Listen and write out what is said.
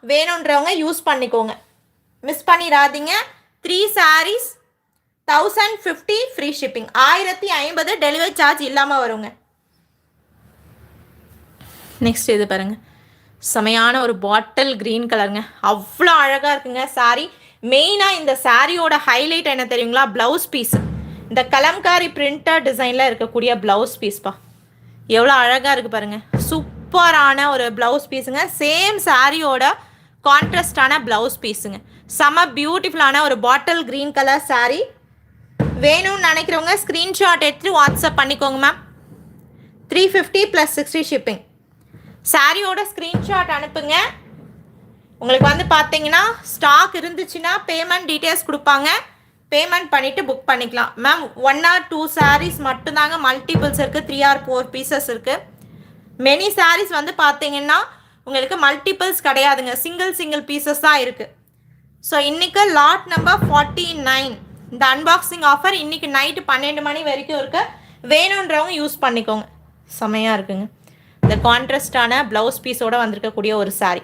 வேணுன்றவங்க யூஸ் பண்ணிக்கோங்க, மிஸ் பண்ணிடாதீங்க. 3 sarees 1050 free shipping, 1050 delivery charge இல்லாமல் வருங்க. நெக்ஸ்ட் இது பாருங்க, செமையான ஒரு பாட்டில் க்ரீன் கலருங்க, அவ்வளோ அழகாக இருக்குங்க சாரீ. மெயினாக இந்த சாரியோட ஹைலைட் என்ன தெரியுங்களா? Blouse piece. இந்த கலம்காரி பிரிண்டட் டிசைனில் இருக்கக்கூடிய ப்ளவுஸ் பீஸ்ப்பா, எவ்வளோ அழகாக இருக்குது பாருங்கள். சூப்பரான ஒரு ப்ளவுஸ் பீஸுங்க. சேம் சாரியோட கான்ட்ராஸ்டான ப்ளவுஸ் பீஸுங்க. செம பியூட்டிஃபுல்லான ஒரு பாட்டில் க்ரீன் கலர் சாரீ. வேணும்னு நினைக்கிறவங்க ஸ்க்ரீன்ஷாட் எடுத்து வாட்ஸ்அப் பண்ணிக்கோங்க மேம். 350 + 60 ஷிப்பிங். சாரியோட ஸ்க்ரீன்ஷாட் அனுப்புங்க. உங்களுக்கு வந்து பார்த்தீங்கன்னா ஸ்டாக் இருந்துச்சுன்னா பேமெண்ட் டீட்டெயில்ஸ் கொடுப்பாங்க, பேமெண்ட் பண்ணிவிட்டு புக் பண்ணிக்கலாம் மேம். 1 or 2 sarees மட்டும்தாங்க மல்டிபிள்ஸ் இருக்குது, 3 or 4 பீசஸ் இருக்குது. மெனி sarees வந்து பார்த்தீங்கன்னா உங்களுக்கு மல்டிபிள்ஸ் கிடையாதுங்க, சிங்கிள் பீசஸ் தான் இருக்குது. ஸோ இன்றைக்கி லாட் நம்பர் 49 இந்த அன்பாக்சிங் ஆஃபர் இன்றைக்கி நைட்டு 12 மணி வரைக்கும் இருக்குது. வேணுன்றவங்க யூஸ் பண்ணிக்கோங்க, செமையாக இருக்குங்க. இந்த கான்ட்ராஸ்டான ப்ளவுஸ் பீஸோடு வந்திருக்கக்கூடிய ஒரு சாரீ.